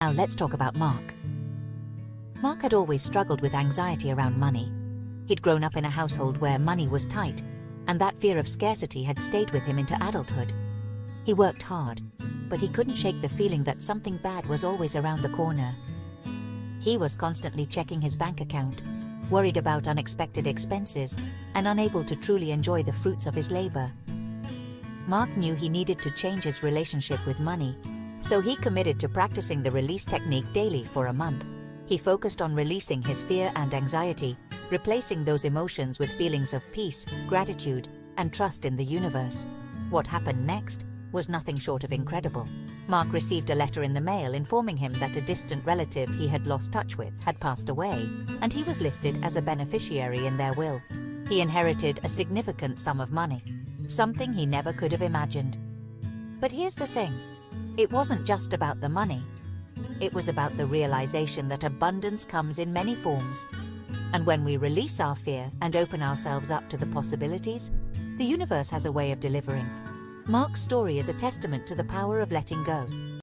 Now let's talk about Mark. Mark had always struggled with anxiety around money. He'd grown up in a household where money was tight, and that fear of scarcity had stayed with him into adulthood. He worked hard, but he couldn't shake the feeling that something bad was always around the corner. He was constantly checking his bank account, worried about unexpected expenses, and unable to truly enjoy the fruits of his labor. Mark knew he needed to change his relationship with money, so he committed to practicing the release technique daily for a month. He focused on releasing his fear and anxiety, replacing those emotions with feelings of peace, gratitude, and trust in the universe. What happened next was nothing short of incredible. Mark received a letter in the mail informing him that a distant relative he had lost touch with had passed away, and he was listed as a beneficiary in their will. He inherited a significant sum of money, something he never could have imagined. But here's the thing, it wasn't just about the money. It was about the realization that abundance comes in many forms. And when we release our fear and open ourselves up to the possibilities, the universe has a way of delivering. Mark's story is a testament to the power of letting go.